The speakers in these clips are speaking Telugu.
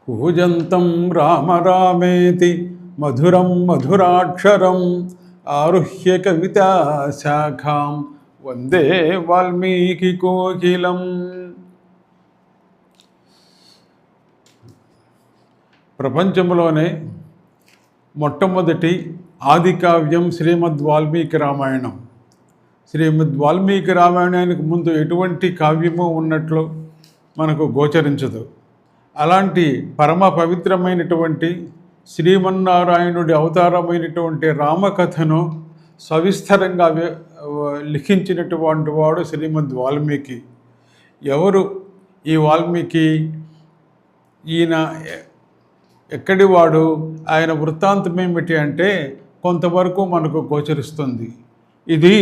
కూజంతం రామ రామేతి మధురం మధురాక్షరం ఆరుహ్య కవితా శాఖాం వందే వాల్మీకి కోకిలం. ప్రపంచంలోనే మొట్టమొదటి ఆది కావ్యం శ్రీమద్ వాల్మీకి రామాయణం. శ్రీమద్ వాల్మీకి రామాయణానికి ముందు ఎటువంటి కావ్యము ఉన్నట్లు మనకు గోచరించదు. అలాంటి పరమ పవిత్రమైనటువంటి శ్రీమన్నారాయణుడి అవతారమైనటువంటి రామకథను సవిస్తరంగా లిఖించినటువంటి వాడు శ్రీమద్ వాల్మీకి. ఎవరు ఈ వాల్మీకి? ఈయన ఎక్కడి వాడు? ఆయన వృత్తాంతం ఏమిటి అంటే కొంతవరకు మనకు గోచరిస్తుంది. ఇది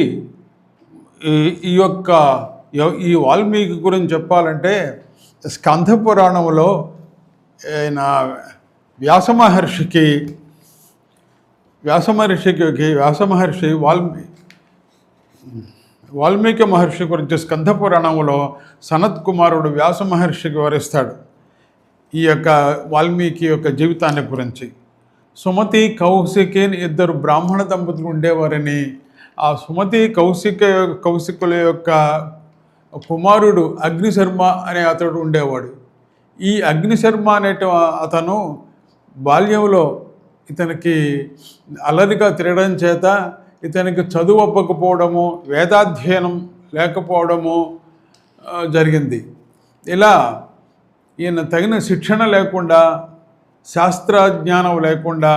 ఈ వాల్మీకి గురించి చెప్పాలంటే స్కంధ పురాణంలో ఆయన వ్యాసమహర్షి వాల్మీకి మహర్షి గురించి స్కంధ పురాణంలో సనత్ కుమారుడు వ్యాస మహర్షికి వివరిస్తాడు ఈ యొక్క వాల్మీకి యొక్క జీవితాన్ని గురించి. సుమతి కౌశికి ఇద్దరు బ్రాహ్మణ దంపతులు ఉండేవారని, ఆ సుమతి కౌశికుల యొక్క కుమారుడు అగ్నిశర్మ అనే అతడు ఉండేవాడు. ఈ అగ్నిశర్మ అనే అతను బాల్యంలో ఇతనికి అల్లరిగా తిరగడం చేత ఇతనికి చదువు అవ్వకపోవడము, వేదాధ్యయనం లేకపోవడము జరిగింది. ఇలా ఈయన తగిన శిక్షణ లేకుండా, శాస్త్రజ్ఞానం లేకుండా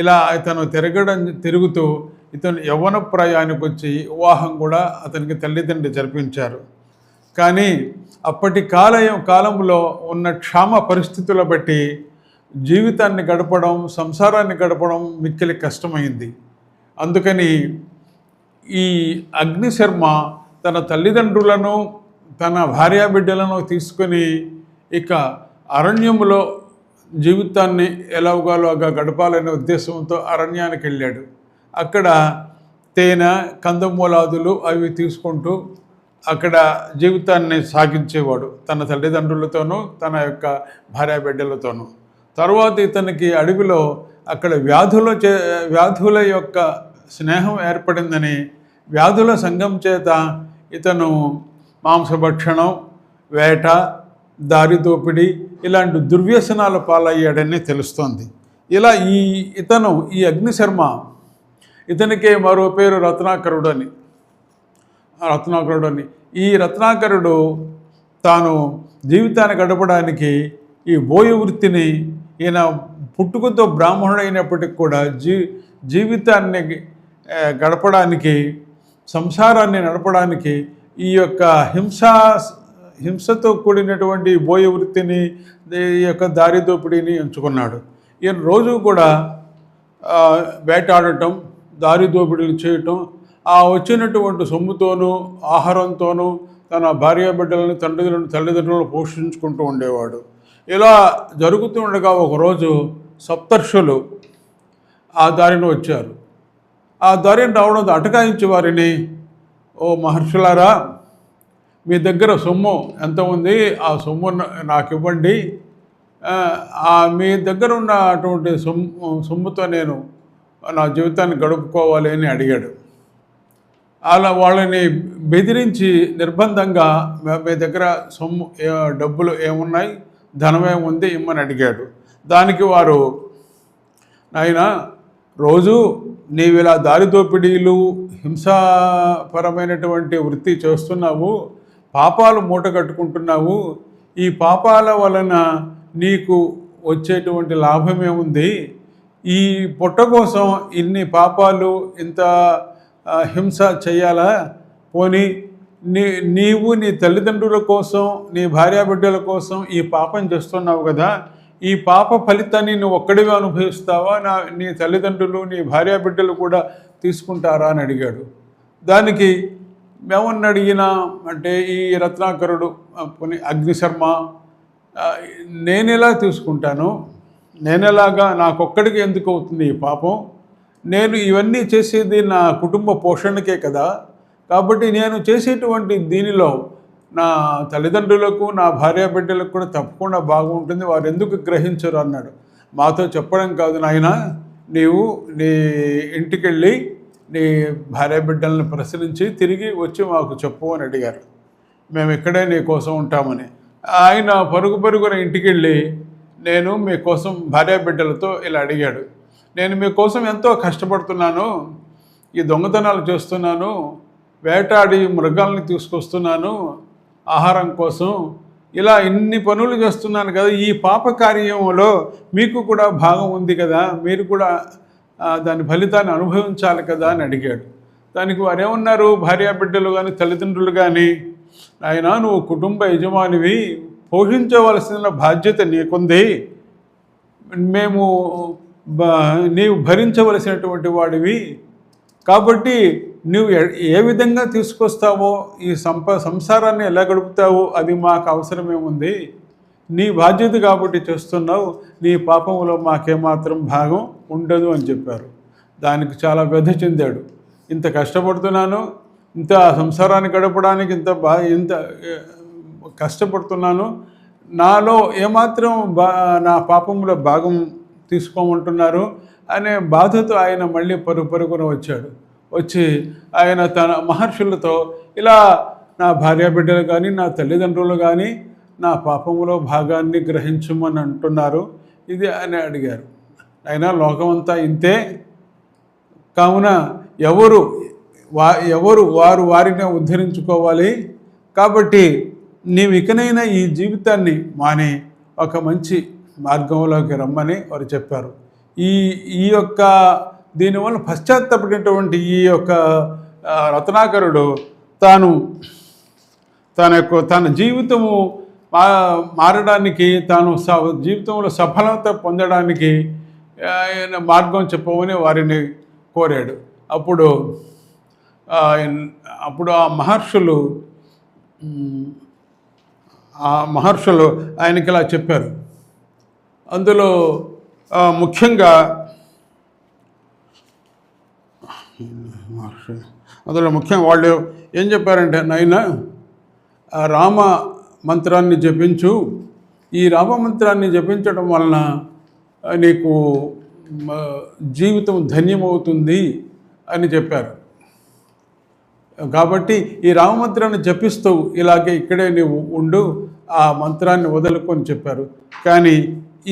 ఇలా ఇతను తిరుగుతూ ఇతను యవ్వన ప్రాయానికి వచ్చి వివాహం కూడా అతనికి తల్లిదండ్రులు జరిపించారు. కానీ అప్పటి కాలంలో ఉన్న క్షామ పరిస్థితుల బట్టి జీవితాన్ని గడపడం, సంసారాన్ని గడపడం మిక్కిలి కష్టమైంది. అందుకని ఈ అగ్నిశర్మ తన తల్లిదండ్రులను, తన భార్యాబిడ్డలను తీసుకొని ఇక అరణ్యములో జీవితాన్ని ఎలాగోలాగా గడపాలనే ఉద్దేశంతో అరణ్యానికి వెళ్ళాడు. అక్కడ తేనె, కందమూలాదులు అవి తీసుకుంటూ అక్కడ జీవితాన్ని సాగించేవాడు తన తల్లిదండ్రులతోనూ తన యొక్క భార్యాబిడ్డలతోనూ. తర్వాత ఇతనికి అడవిలో అక్కడ వ్యాధుల యొక్క స్నేహం ఏర్పడిందని, వ్యాధుల సంఘం చేత ఇతను మాంసభక్షణం, వేట, దారి దోపిడీ ఇలాంటి దుర్వ్యసనాల పాలయ్యాడని తెలుస్తోంది. ఇలా ఈ అగ్నిశర్మ, ఇతనికే మరో పేరు రత్నాకరుడు అని. ఈ రత్నాకరుడు తాను జీవితాన్ని గడపడానికి ఈ బోయ వృత్తిని, ఈయన పుట్టుకతో బ్రాహ్మణుడైనప్పటికి కూడా జీవితాన్ని గడపడానికి, సంసారాన్ని నడపడానికి ఈ యొక్క హింసతో కూడినటువంటి బోయ వృత్తిని, ఈ యొక్క దారి దోపిడీని ఎంచుకున్నాడు. ఈయన రోజు కూడా వేటాడటం, దారి దోపిడీలు చేయటం, ఆ వచ్చినటువంటి సొమ్ముతోనూ ఆహారంతోనూ తన భార్యాబిడ్డలను, తల్లిదండ్రులను పోషించుకుంటూ ఉండేవాడు. ఇలా జరుగుతూ ఉండగా ఒకరోజు సప్తర్షులు ఆ దారిని వచ్చారు. ఆ దారిని రావడంతో అటకాయించి వారిని, ఓ మహర్షులారా, మీ దగ్గర సొమ్ము ఎంత ఉంది? ఆ సొమ్ము నాకు ఇవ్వండి. మీ దగ్గర ఉన్న అటువంటి సొమ్ముతో నేను నా జీవితాన్ని గడుపుకోవాలి అని అడిగాడు. అలా వాళ్ళని బెదిరించి నిర్బంధంగా మీ దగ్గర సొమ్ము, డబ్బులు ఏమున్నాయి, ధనం ఏముంది ఇమ్మని అడిగాడు. దానికి వారు, నాయనా, రోజు నీవు ఇలా దారి దోపిడీలు, హింసాపరమైనటువంటి వృత్తి చేస్తున్నావు, పాపాలు మూట కట్టుకుంటున్నావు. ఈ పాపాల వలన నీకు వచ్చేటువంటి లాభమేముంది? ఈ పొట్ట కోసం ఇన్ని పాపాలు, ఇంత హింస చేయాలా? పోనీ నీవు నీ తల్లిదండ్రుల కోసం, నీ భార్యాబిడ్డల కోసం ఈ పాపం చేస్తున్నావు కదా, ఈ పాప ఫలితాన్ని నువ్వు ఒక్కడిగా అనుభవిస్తావా? నీ తల్లిదండ్రులు, నీ భార్యాబిడ్డలు కూడా తీసుకుంటారా అని అడిగాడు. దానికి మేమని అడిగినా అంటే ఈ రత్నాకరుడు అగ్నిశర్మ, నేనెలా తీసుకుంటాను? నేనెలాగా? నాకొక్కడికి ఎందుకు అవుతుంది ఈ పాపం? నేను ఇవన్నీ చేసేది నా కుటుంబ పోషణకే కదా. కాబట్టి నేను చేసేటువంటి దీనిలో నా తల్లిదండ్రులకు నా భార్యాబిడ్డలకు కూడా తప్పకుండా బాగుంటుంది, వారు ఎందుకు గ్రహించరు అన్నాడు. మాతో చెప్పడం కాదు నాయన, నీవు నీ ఇంటికి వెళ్ళి నీ భార్యాబిడ్డలను ప్రశ్నించి తిరిగి వచ్చి మాకు చెప్పు అని అడిగారు. మేము ఇక్కడే నీ కోసం ఉంటామని. ఆయన పరుగున ఇంటికి వెళ్ళి నేను మీకోసం భార్యాబిడ్డలతో ఇలా అడిగాడు, నేను మీకోసం ఎంతో కష్టపడుతున్నాను, ఈ దొంగతనాలు చేస్తున్నాను, వేటాడి మృగాల్ని తీసుకొస్తున్నాను ఆహారం కోసం, ఇలా ఇన్ని పనులు చేస్తున్నాను కదా, ఈ పాప కార్యంలో మీకు కూడా భాగం ఉంది కదా, మీరు కూడా దాని ఫలితాన్ని అనుభవించాలి కదా అని అడిగాడు. దానికి వారేమన్నారు, భార్యాబిడ్డలు కానీ తల్లిదండ్రులు కానీ, ఆయన నువ్వు కుటుంబ యజమానివి, పోషించవలసిన బాధ్యత నీకుంది, మేము నీవు భరించవలసినటువంటి వాడివి, కాబట్టి నువ్వు ఏ విధంగా తీసుకొస్తావో, ఈ సంసారాన్ని ఎలా గడుపుతావో అది మాకు అవసరమేముంది, నీ బాధ్యత కాబట్టి చేస్తున్నావు, నీ పాపంలో మాకేమాత్రం భాగం ఉండదు అని చెప్పారు. దానికి చాలా వ్యధ చెందాడు. ఇంత కష్టపడుతున్నాను, ఇంత సంసారాన్ని గడపడానికి ఇంత కష్టపడుతున్నాను, నాలో ఏమాత్రం నా పాపంలో భాగం తీసుకోమంటున్నారు అనే బాధతో ఆయన మళ్ళీ పరుగున వచ్చాడు. వచ్చి ఆయన తన మహర్షులతో ఇలా నా భార్యాబిడ్డలు కానీ నా తల్లిదండ్రులు కానీ నా పాపములో భాగాన్ని గ్రహించమని అంటున్నారు, ఇది అని అడిగారు. అయినా లోకమంతా ఇంతే, కావున ఎవరు వారు వారినే ఉద్ధరించుకోవాలి, కాబట్టి నీవు ఇకనైనా ఈ జీవితాన్ని మాని ఒక మంచి మార్గంలోకి రమ్మని వారు చెప్పారు. ఈ యొక్క దీనివల్ల పశ్చాత్తపడినటువంటి ఈ యొక్క రత్నాకరుడు తన జీవితము మారడానికి, తాను జీవితంలో సఫలత పొందడానికి మార్గం చెప్పమని వారిని కోరాడు. అప్పుడు ఆ మహర్షులు ఆయనకి ఇలా చెప్పారు. అందులో ముఖ్యంగా వాళ్ళు ఏం చెప్పారంటే, నాయనా రామ మంత్రాన్ని జపించు, ఈ రామ మంత్రాన్ని జపించడం వలన నీకు జీవితం ధన్యమవుతుంది అని చెప్పారు. కాబట్టి ఈ రామమంత్రాన్ని జపిస్తూ ఇలాగే ఇక్కడే నీవు ఉండు, ఆ మంత్రాన్ని వదులుకొని చెప్పారు. కానీ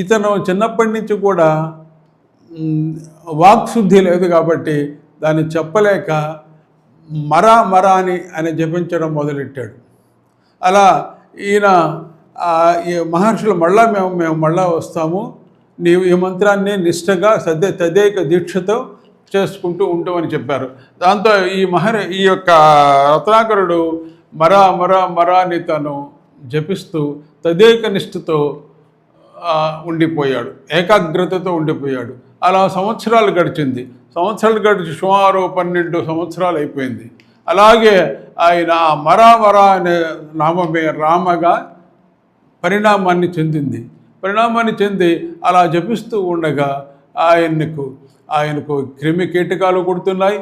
ఇతను చిన్నప్పటి నుంచి కూడా వాక్శుద్ధి లేదు కాబట్టి దాన్ని చెప్పలేక మరా అని జపించడం మొదలెట్టాడు. అలా ఈయన ఈ మహర్షులు మేము మళ్ళా వస్తాము, నీవు ఈ మంత్రాన్ని నిష్ఠగా తదేక దీక్షతో చేసుకుంటూ ఉంటామని చెప్పారు. దాంతో ఈ యొక్క రత్నాకరుడు మరా అని తను జపిస్తూ తదేక నిష్ఠతో ఉండిపోయాడు, ఏకాగ్రతతో ఉండిపోయాడు. అలా సంవత్సరాలు గడిచి సుమారు 12 సంవత్సరాలు అయిపోయింది. అలాగే ఆయన మరా అనే నామమే రామగా పరిణామాన్ని చెంది అలా జపిస్తూ ఉండగా ఆయనకు క్రిమి కీటకాలు కొడుతున్నాయి.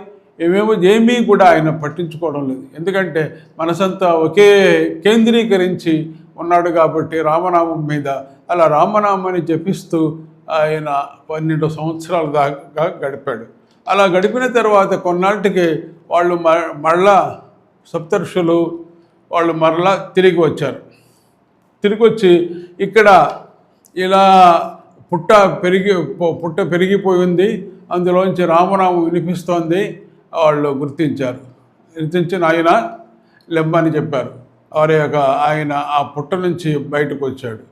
ఏమీ కూడా ఆయన పట్టించుకోవడం లేదు. ఎందుకంటే మనసంతా ఒకే కేంద్రీకరించి ఉన్నాడు కాబట్టి రామనామం మీద. అలా రామనామాన్ని జపిస్తూ ఆయన 12 సంవత్సరాల దాకా గడిపాడు. అలా గడిపిన తర్వాత కొన్నాళ్ళకి వాళ్ళు మళ్ళా సప్తర్షులు వాళ్ళు మరలా తిరిగి వచ్చి ఇక్కడ ఇలా పుట్ట పెరిగిపోయింది, అందులోంచి రామనామం వినిపిస్తోంది. వాళ్ళు గుర్తించి ఆయన లెమ్మని చెప్పారు. ఆయన ఆ పుట్ట నుంచి బయటకు వచ్చాడు.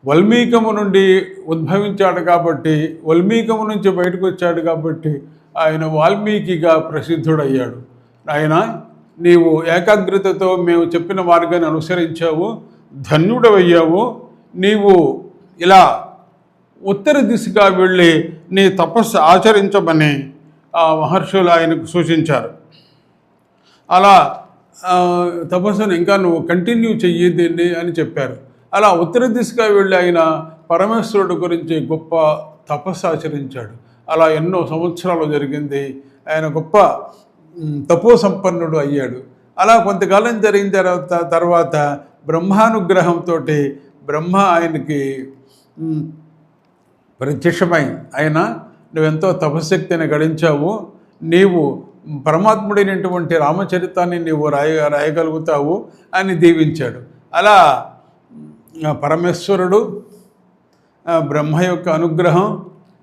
వల్మీకము నుండి ఉద్భవించాడు కాబట్టి, వల్మీకము నుంచి బయటకు వచ్చాడు కాబట్టి ఆయన వాల్మీకిగా ప్రసిద్ధుడయ్యాడు. ఆయన నీవు ఏకాగ్రతతో మేము చెప్పిన మార్గాన్ని అనుసరించావు, ధన్యుడవయ్యావు. నీవు ఇలా ఉత్తర దిశగా వెళ్ళి నీ తపస్సు ఆచరించమని ఆ మహర్షులు ఆయనకు సూచించారు. అలా తపస్సును ఇంకా నువ్వు కంటిన్యూ చెయ్యి దీన్ని అని చెప్పారు. అలా ఉత్తర దిశగా వెళ్ళి ఆయన పరమేశ్వరుడు గురించి గొప్ప తపస్సు ఆచరించాడు. అలా ఎన్నో సంవత్సరాలు జరిగింది. ఆయన గొప్ప తపో సంపన్నుడు అయ్యాడు. అలా కొంతకాలం జరిగిన తర్వాత బ్రహ్మానుగ్రహంతో బ్రహ్మ ఆయనకి ప్రత్యక్షమై ఆయన నువ్వెంతో తపశక్తిని గడించావు, నీవు పరమాత్ముడైనటువంటి రామచరితాన్ని నీవు రాయగలుగుతావు అని దీవించాడు. అలా పరమేశ్వరుడు బ్రహ్మ యొక్క అనుగ్రహం,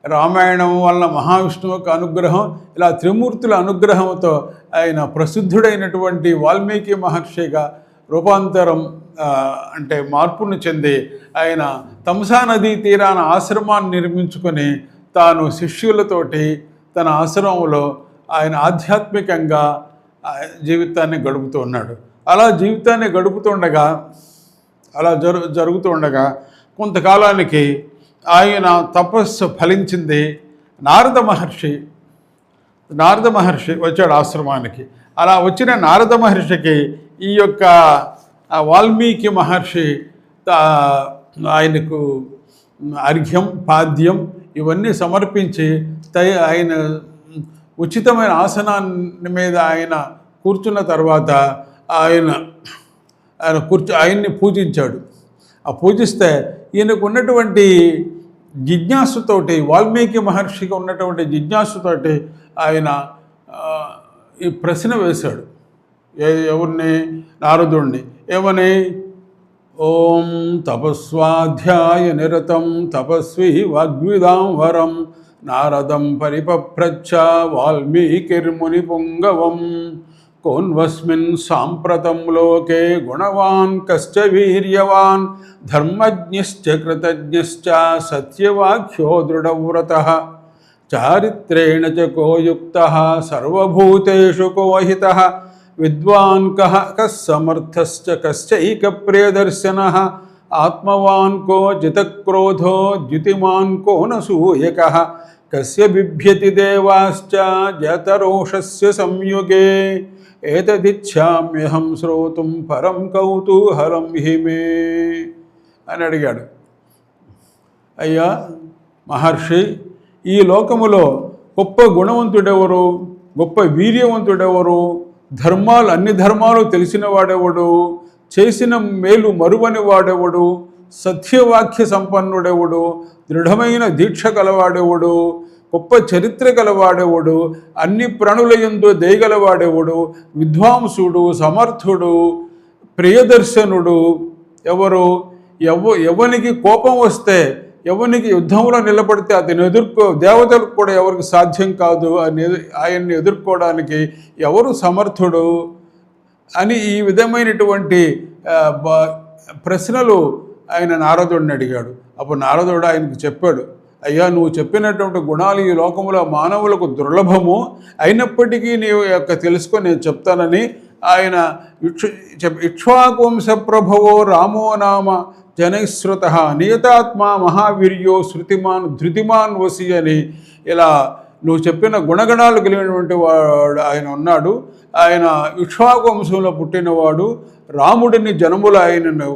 రామాయణం వల్ల మహావిష్ణువు యొక్క అనుగ్రహం, ఇలా త్రిమూర్తుల అనుగ్రహంతో ఆయన ప్రసిద్ధుడైనటువంటి వాల్మీకి మహర్షిగా రూపాంతరం అంటే మార్పును చెంది ఆయన తమసా నదీ తీరాన ఆశ్రమాన్ని నిర్మించుకొని తాను శిష్యులతోటి తన ఆశ్రమంలో ఆయన ఆధ్యాత్మికంగా జీవితాన్ని గడుపుతూ ఉన్నాడు. అలా జీవితాన్ని గడుపుతుండగా జరుగుతుండగా కొంతకాలానికి ఆయన తపస్సు ఫలించింది. నారద మహర్షి వచ్చాడు ఆశ్రమానికి. అలా వచ్చిన నారద మహర్షికి ఈ యొక్క వాల్మీకి మహర్షి ఆయనకు అర్ఘ్యం పాద్యం ఇవన్నీ సమర్పించి ఆయన ఉచితమైన ఆసనాన్ని మీద ఆయన కూర్చున్న తర్వాత ఆయన్ని పూజించాడు. ఆ పూజిస్తే ఈయనకు ఉన్నటువంటి జిజ్ఞాసుతోటి, వాల్మీకి మహర్షికి ఉన్నటువంటి జిజ్ఞాసుతోటి ఆయన ఈ ప్రశ్న వేశాడు. ఎవరిని? నారదుణ్ణి. ఏమని? ఓం తపస్వాధ్యాయ నిరతం తపస్వి వాగ్విదాం వరం నారదం పరిపప్రచ్ఛ వాల్మీకిర్ముని పుంగవం కోన్వస్మిన్ సాంప్రతం లోకే గుణవాన్ కశ్చ వీర్యవాన్ ధర్మజ్ఞశ్చ కృతజ్ఞశ్చ సత్యవాక్యో దృఢవ్రతః చారిత్రేణ చ కో యుక్తః సర్వభూతేషు కో హితః విద్వాన్ కः సమర్థశ్చ కశ్చైక ప్రియదర్శనః ఆత్మవాన్ కో జితక్రోధో ద్యుతిమాన్ కో న సూయకః కస్య బిభ్యతి దేవాశ్చ జతరోషస్య సంయుగే ఏతదిచ్ఛామ్యహం శ్రోతుం పరం కౌతూహలం హిమే అని అడిగాడు. అయ్యా మహర్షి, ఈ లోకములో గొప్ప గుణవంతుడెవరు, గొప్ప వీర్యవంతుడెవరు, అన్ని ధర్మాలు తెలిసిన వాడెవడు, చేసిన మేలు మరువని వాడెవడు, సత్యవాక్య సంపన్నుడెవడు, దృఢమైన దీక్ష కలవాడెవడు, గొప్ప చరిత్ర గలవాడెవడు, అన్ని ప్రాణులయందు దయగలవాడెవడు, విద్వాంసుడు, సమర్థుడు, ప్రియదర్శనుడు ఎవరు? ఎవనికి కోపం వస్తే, ఎవనికి యుద్ధంలో నిలబడితే అతను దేవతలకు కూడా ఎవరికి సాధ్యం కాదు ఆయన్ని ఎదుర్కోవడానికి ఎవరు సమర్థుడు అని ఈ విధమైనటువంటి ప్రశ్నలు ఆయన నారదుడిని అడిగాడు. అప్పుడు నారదుడు ఆయనకు చెప్పాడు, అయ్యా నువ్వు చెప్పినటువంటి గుణాలు ఈ లోకంలో మానవులకు దుర్లభము, అయినప్పటికీ నీవు యొక్క తెలుసుకొని నేను చెప్తానని ఆయన ఇక్ష్వాకువంశ ప్రభవో రామో నామ జనైశ్రుత నియతాత్మ మహావీర్యో శృతిమాన్ ధృతిమాన్ వసి అని ఇలా నువ్వు చెప్పిన గుణగణాలు కలిగినటువంటి వాడు ఆయన ఉన్నాడు. ఆయన ఇక్ష్వాకు వంశంలో పుట్టినవాడు, రాముడిని జనములు ఆయనను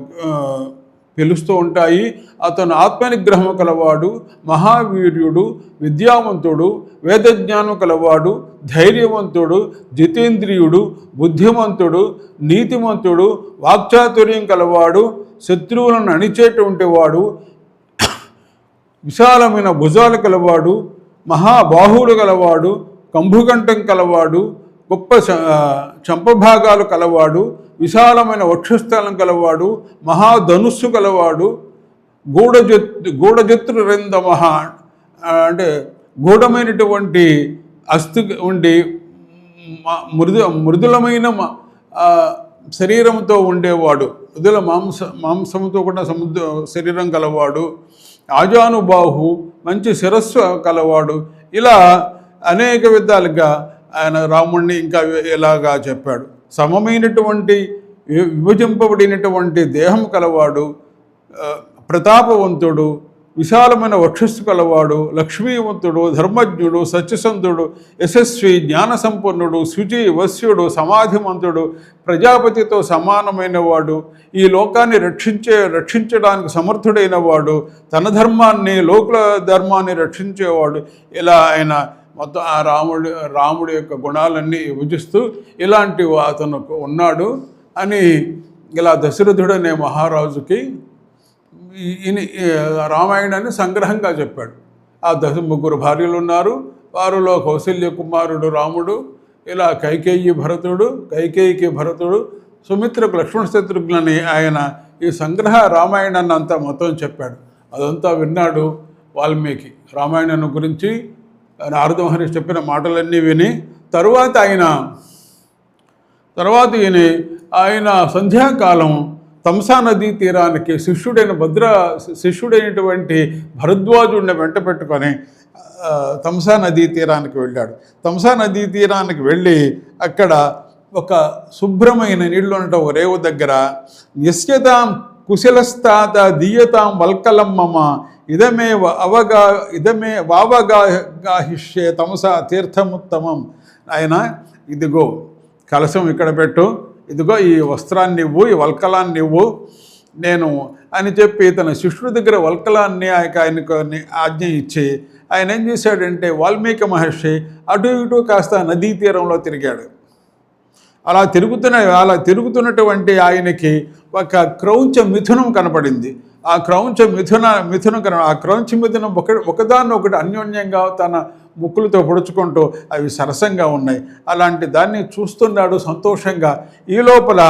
పిలుస్తూ ఉంటాయి. అతను ఆత్మనిగ్రహం కలవాడు, మహావీర్యుడు, విద్యావంతుడు, వేదజ్ఞానం కలవాడు, ధైర్యవంతుడు, జితేంద్రియుడు, బుద్ధిమంతుడు, నీతిమంతుడు, వాక్చాతుర్యం కలవాడు, శత్రువులను అణిచేటువంటి వాడు, విశాలమైన భుజాలు కలవాడు, మహాబాహువులు గలవాడు, కంభుకంఠం కలవాడు, గొప్ప చంపభాగాలు కలవాడు, విశాలమైన వక్షస్థలం కలవాడు, మహాధనుస్సు కలవాడు, గూఢజత్రు రంధమహ అంటే గూఢమైనటువంటి అస్థి ఉండి మృదులమైన శరీరంతో ఉండేవాడు, మృదుల మాంసంతో కూడా శరీరం కలవాడు, ఆజానుబాహు మంచి శిరస్సు కలవాడు. ఇలా అనేక విధాలుగా ఆయన రాముణ్ణి ఇంకా ఇలాగా చెప్పాడు. సమమైనటువంటి విభజింపబడినటువంటి దేహం కలవాడు, ప్రతాపవంతుడు, విశాలమైన వక్షస్సు కలవాడు, లక్ష్మీవంతుడు, ధర్మజ్ఞుడు, సత్యసంధుడు, యశస్వి, జ్ఞాన సంపన్నుడు, శుచి, వశ్యుడు, సమాధిమంతుడు, ప్రజాపతితో సమానమైన వాడు, ఈ లోకాన్ని రక్షించడానికి సమర్థుడైన వాడు, తన ధర్మాన్ని లోకుల ధర్మాన్ని రక్షించేవాడు. ఇలా ఆయన మొత్తం ఆ రాముడి యొక్క గుణాలన్నీ విభజిస్తూ ఇలాంటి అతను ఉన్నాడు అని ఇలా దశరథుడు అనే మహారాజుకి రామాయణాన్ని సంగ్రహంగా చెప్పాడు. ఆ 3 భార్యలు ఉన్నారు, వారిలో కౌశల్య కుమారుడు రాముడు, ఇలా కైకేయికి భరతుడు, సుమిత్రకు లక్ష్మణ శత్రుఘ్నులని ఆయన ఈ సంగ్రహ రామాయణాన్ని అంతా మొత్తం చెప్పాడు. అదంతా విన్నాడు వాల్మీకి. రామాయణం గురించి నారద మహర్షి చెప్పిన మాటలన్నీ విని తరువాత ఆయన సంధ్యాకాలం తంసా నదీ తీరానికి శిష్యుడైనటువంటి భరద్వాజుడిని వెంట పెట్టుకొని తంసా నదీ తీరానికి వెళ్ళాడు. తంసా నదీ తీరానికి వెళ్ళి అక్కడ ఒక శుభ్రమైన నీళ్ళు ఉన్న ఒక రేవు దగ్గర యస్యతాం కుశలస్తాత దీయతాం వల్కలమ్మమ ఇదమే వావగాహిష్యే తమసా తీర్థముత్తమం. ఆయన ఇదిగో కలశం ఇక్కడ పెట్టు, ఇదిగో ఈ వస్త్రాన్ని ఇవ్వు, ఈ వల్కలాన్ని ఇవ్వు నేను అని చెప్పి తన శిష్యుడి దగ్గర వల్కలాన్ని ఆయనకు ఆజ్ఞ ఇచ్చి ఆయన ఏం చేశాడంటే వాల్మీకి మహర్షి అటు ఇటు కాస్త నదీ తీరంలో తిరిగాడు. అలా తిరుగుతున్నటువంటి ఆయనకి ఒక క్రౌంచ మిథునం కనపడింది. ఆ క్రౌంచ మిథునం ఒకదాన్ని ఒకటి అన్యోన్యంగా తన ముక్కులతో పొడుచుకుంటూ అవి సరసంగా ఉన్నాయి. అలాంటి దాన్ని చూస్తున్నాడు సంతోషంగా. ఈ లోపల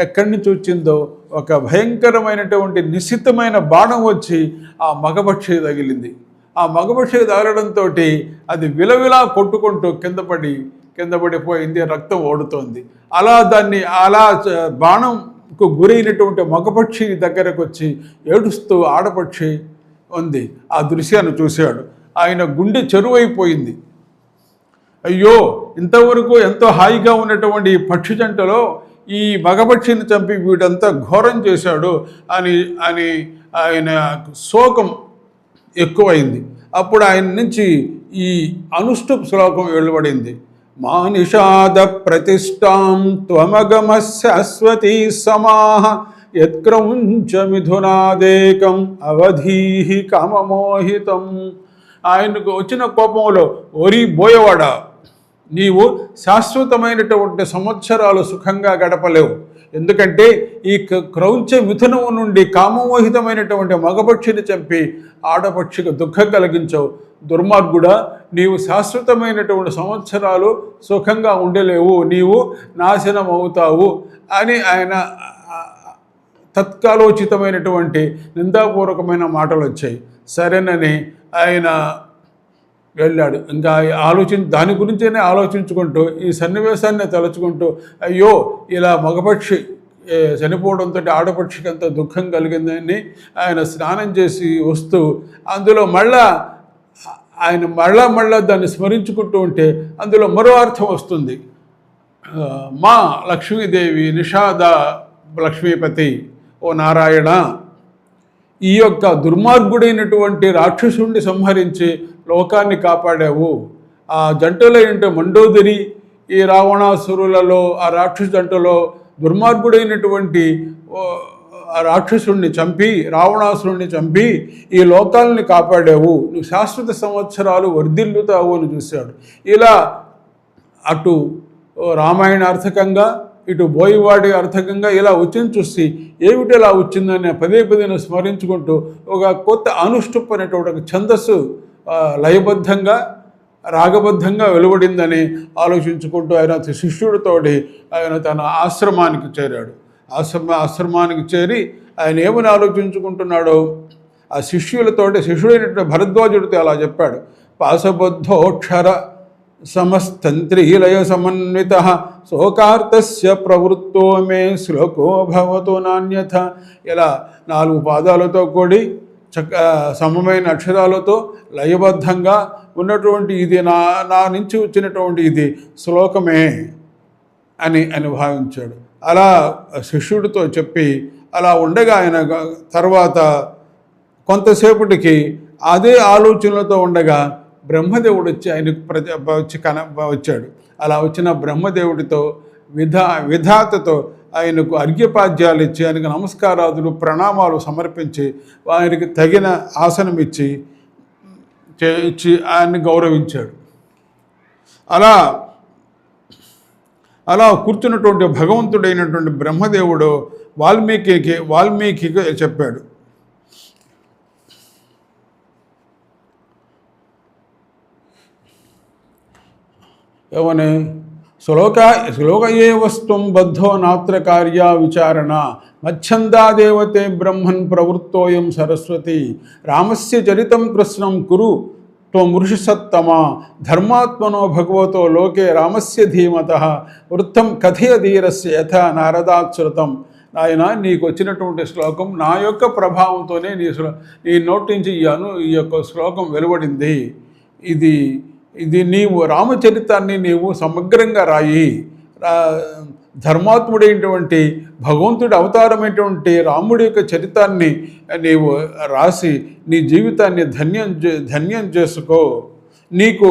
ఎక్కడి నుంచి వచ్చిందో ఒక భయంకరమైనటువంటి నిశితమైన బాణం వచ్చి ఆ మగపక్షి తగిలింది. ఆ మగపక్షి తగలడంతో అది విలవిలా కొట్టుకుంటూ కింద పడిపోయింది, రక్తం ఓడుతోంది. అలా బాణంకు గురైనటువంటి మగపక్షి దగ్గరకు వచ్చి ఏడుస్తూ ఆడపక్షి ఉంది. ఆ దృశ్యాన్ని చూశాడు. ఆయన గుండె చెరువైపోయింది. అయ్యో, ఇంతవరకు ఎంతో హాయిగా ఉన్నటువంటి ఈ పక్షి జంటలో ఈ మగపక్షిని చంపి వీడంతా ఘోరం చేశాడు అని ఆయన శోకం ఎక్కువైంది. అప్పుడు ఆయన నుంచి ఈ అనుష్ఠుప్ శ్లోకం వెలువడింది. మా నిషాద ప్రతిష్టాం త్వమగమ శాశ్వతీ సమాహ యత్క్రౌంచ మిథునాదేకం అవధీహి కామమోహితం. ఆయనకు వచ్చిన కోపంలో, ఓరి బోయవాడా, నీవు శాశ్వతమైనటువంటి సంవత్సరాలు సుఖంగా గడపలేవు. ఎందుకంటే ఈ క్రౌంచ మిథునము నుండి కామమోహితమైనటువంటి మగపక్షిని చంపి ఆడపక్షికి దుఃఖం కలిగించవు. దుర్మార్గుడా, నీవు శాశ్వతమైనటువంటి సంవత్సరాలు సుఖంగా ఉండలేవు, నీవు నాశనం అవుతావు అని ఆయన తత్కాలోచితమైనటువంటి నిందాపూర్వకమైన మాటలు వచ్చాయి. సరేనని ఆయన వెళ్ళాడు. ఇంకా దాని గురించేనే ఆలోచించుకుంటూ ఈ సన్నివేశాన్ని తలుచుకుంటూ అయ్యో, ఇలా మగపక్షి చనిపోవడంతో ఆడపక్షికి అంత దుఃఖం కలిగిందని ఆయన స్నానం చేసి వస్తూ అందులో మళ్ళా దాన్ని స్మరించుకుంటూ ఉంటే అందులో మరో అర్థం వస్తుంది. మా లక్ష్మీదేవి నిషాద లక్ష్మీపతి, ఓ నారాయణ, ఈ యొక్క దుర్మార్గుడైనటువంటి రాక్షసుడిని సంహరించి లోకాన్ని కాపాడావు. ఆ జంటలో ఏంటో మండోదరి, ఈ రావణాసురులలో ఆ రాక్షసు జంటలో దుర్మార్గుడైనటువంటి ఆ రాక్షసుడిని చంపి, రావణాసురుడిని చంపి ఈ లోకాలని కాపాడావు, నువ్వు శాశ్వత సంవత్సరాలు వర్ధిల్లుతావు అని చూశాడు. ఇలా అటు రామాయణార్థకంగా ఇటు బోయవాడి అర్థకంగా ఇలా వచ్చింది చూసి ఏమిటి ఇలా వచ్చిందని పదే స్మరించుకుంటూ ఒక కొత్త అనుష్ఠుప్ అనేటువంటి ఒక ఛందస్సు లయబద్ధంగా రాగబద్ధంగా వెలువడిందని ఆలోచించుకుంటూ ఆయన శిష్యుడితోటి ఆయన తన ఆశ్రమానికి చేరాడు. ఆశ్రమానికి చేరి ఆయన ఏమని ఆలోచించుకుంటున్నాడో ఆ శిష్యుడైనటువంటి భరద్వాజుడితో అలా చెప్పాడు. పాశబద్ధోక్షర సమస్తంత్రీలయ సమన్విత శోకార్తస్య ప్రవృత్తో మే శ్లోకో భవతు నాణ్యత. ఇలా 4 పాదాలతో కూడి సమమైన అక్షరాలతో లయబద్ధంగా ఉన్నటువంటి ఇది నా నుంచి వచ్చినటువంటి ఇది శ్లోకమే అని భావించాడు. అలా శిష్యుడితో చెప్పి అలా ఉండగా ఆయన తర్వాత కొంతసేపటికి అదే ఆలోచనలతో ఉండగా బ్రహ్మదేవుడు వచ్చి ఆయనకు వచ్చాడు. అలా వచ్చిన బ్రహ్మదేవుడితో విధాతతో ఆయనకు అర్ఘ్యపాద్యాలు ఇచ్చి ఆయనకు నమస్కారాదులు ప్రణామాలు సమర్పించి ఆయనకి తగిన ఆసనం ఇచ్చి ఆయన్ని గౌరవించాడు. అలా అలా కూర్చున్నటువంటి భగవంతుడైనటువంటి బ్రహ్మదేవుడు వాల్మీకి చెప్పాడు. ఏమని? శ్లోకయే వస్తుం బద్ధో నాత్ర కార్య విచారణ మచ్ఛందాదేవతే బ్రహ్మన్ ప్రవృత్తోయం సరస్వతి రామస్య చరితం కృష్ణం కురు త్వమృషిసత్తమ ధర్మాత్మనో భగవతో లోకే రామస్య ధీమతః వృత్తం కథయ ధీరస్య యథా నారదాశ్రుతం. ఆయన నీకు వచ్చినటువంటి శ్లోకం నా యొక్క ప్రభావంతోనే నీ నోటి నుంచి ఈ యొక్క శ్లోకం వెలువడింది. ఇది నీవు రామచరితాన్ని నీవు సమగ్రంగా రాయి. ధర్మాత్ముడైనటువంటి భగవంతుడి అవతారమైనటువంటి రాముడి యొక్క చరితాన్ని నీవు రాసి నీ జీవితాన్ని ధన్యం చేసుకో. నీకు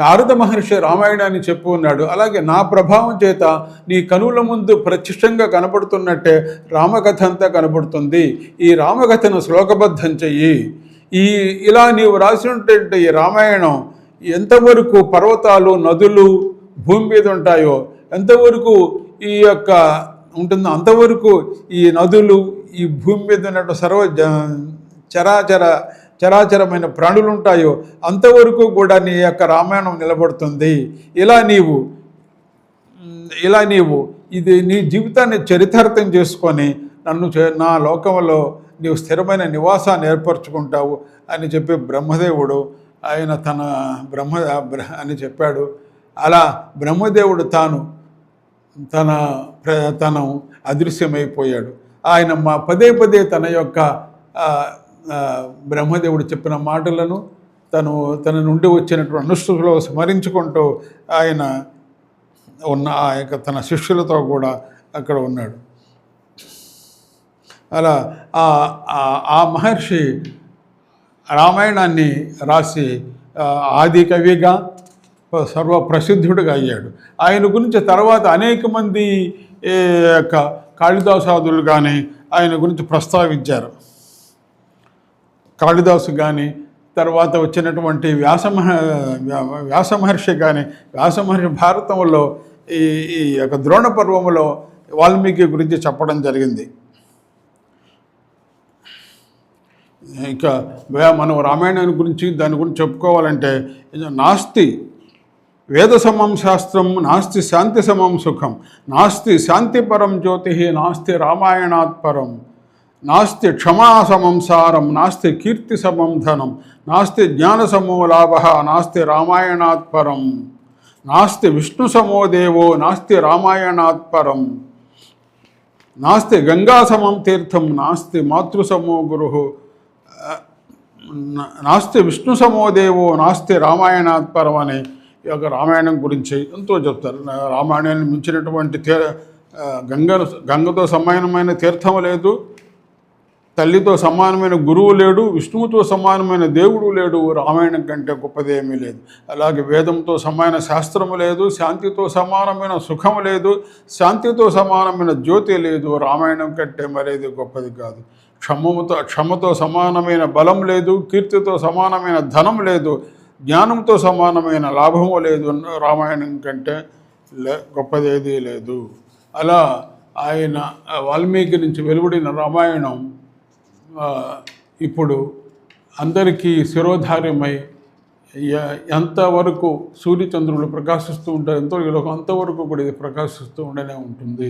నారద మహర్షి రామాయణాన్ని చెప్పు ఉన్నాడు. అలాగే నా ప్రభావం చేత నీ కనుల ముందు ప్రత్యక్షంగా కనపడుతున్నట్టే రామకథ అంతా కనపడుతుంది. ఈ రామకథను శ్లోకబద్ధం చెయ్యి. ఇలా నీవు రాసినటువంటి ఈ రామాయణం ఎంతవరకు పర్వతాలు నదులు భూమి మీద ఉంటాయో, ఎంతవరకు ఈ యొక్క ఉంటుందో అంతవరకు ఈ నదులు ఈ భూమి మీద ఉన్నటువంటి చరాచరమైన ప్రాణులు ఉంటాయో అంతవరకు కూడా నీ యొక్క రామాయణం నిలబడుతుంది. ఇలా నీవు ఇది నీ జీవితాన్ని చరితార్థం చేసుకొని నా లోకంలో నీవు స్థిరమైన నివాసాన్ని ఏర్పరచుకుంటావు అని చెప్పి బ్రహ్మదేవుడు ఆయన అని చెప్పాడు. అలా బ్రహ్మదేవుడు తను అదృశ్యమైపోయాడు. ఆయన పదే తన యొక్క బ్రహ్మదేవుడు చెప్పిన మాటలను తన నుండి వచ్చినటువంటి అనుష్ఠులో స్మరించుకుంటూ ఆయన ఆ యొక్క తన శిష్యులతో కూడా అక్కడ ఉన్నాడు. అలా ఆ మహర్షి రామాయణాన్ని రాసి ఆది కవిగా సర్వప్రసిద్ధుడిగా అయ్యాడు. ఆయన గురించి తర్వాత అనేక మంది కాళిదాసాదులు కానీ ఆయన గురించి ప్రస్తావించారు. కాళిదాసు కానీ తర్వాత వచ్చినటువంటి వ్యాసమహర్షి కానీ వ్యాసమహర్షి భారతంలో ఈ యొక్క ద్రోణ పర్వములో వాల్మీకి గురించి చెప్పడం జరిగింది. ఇక మనం రామాయణాన్ని గురించి దాని గురించి చెప్పుకోవాలంటే నాస్తి వేద సమం శాస్త్రం నాస్తి శాంతి సమం సుఖం నాస్తి శాంతిపరం జ్యోతి నాస్తి రామాయణాత్ పరం నాస్తి క్షమా సమం సారం నాస్తి కీర్తి సమం ధనం నాస్తి జ్ఞాన సమో లాభ నాస్తి రామాయణాత్ పరం నాస్తి విష్ణు సమో దేవో నాస్తి రామాయణాత్ పరం నాస్తి గంగా సమం తీర్థం నాస్తి మాతృసమో గురు నాస్తి విష్ణు సమో దేవో నాస్తి రామాయణాత్ పరం అనే ఈ యొక్క రామాయణం గురించి ఎంతో చెప్తారు. రామాయణాన్ని మించినటువంటి గంగతో సమానమైన తీర్థము లేదు, తల్లితో సమానమైన గురువు లేడు, విష్ణువుతో సమానమైన దేవుడు లేడు, రామాయణం కంటే గొప్పదేమీ లేదు. అలాగే వేదంతో సమాన శాస్త్రము లేదు, శాంతితో సమానమైన సుఖము లేదు, శాంతితో సమానమైన జ్యోతి లేదు. రామాయణం కంటే మరేది గొప్పది కాదు. క్షమతో సమానమైన బలం లేదు, కీర్తితో సమానమైన ధనం లేదు, జ్ఞానంతో సమానమైన లాభము లేదు. రామాయణం కంటే గొప్పదేదీ లేదు. అలా ఆయన వాల్మీకి నుంచి వెలువడిన రామాయణం ఇప్పుడు అందరికీ శిరోధార్యమై ఎంతవరకు సూర్యచంద్రులు ప్రకాశిస్తూ ఉంటారు, అంతవరకు కూడా ఇది ప్రకాశిస్తూ ఉండనే ఉంటుంది.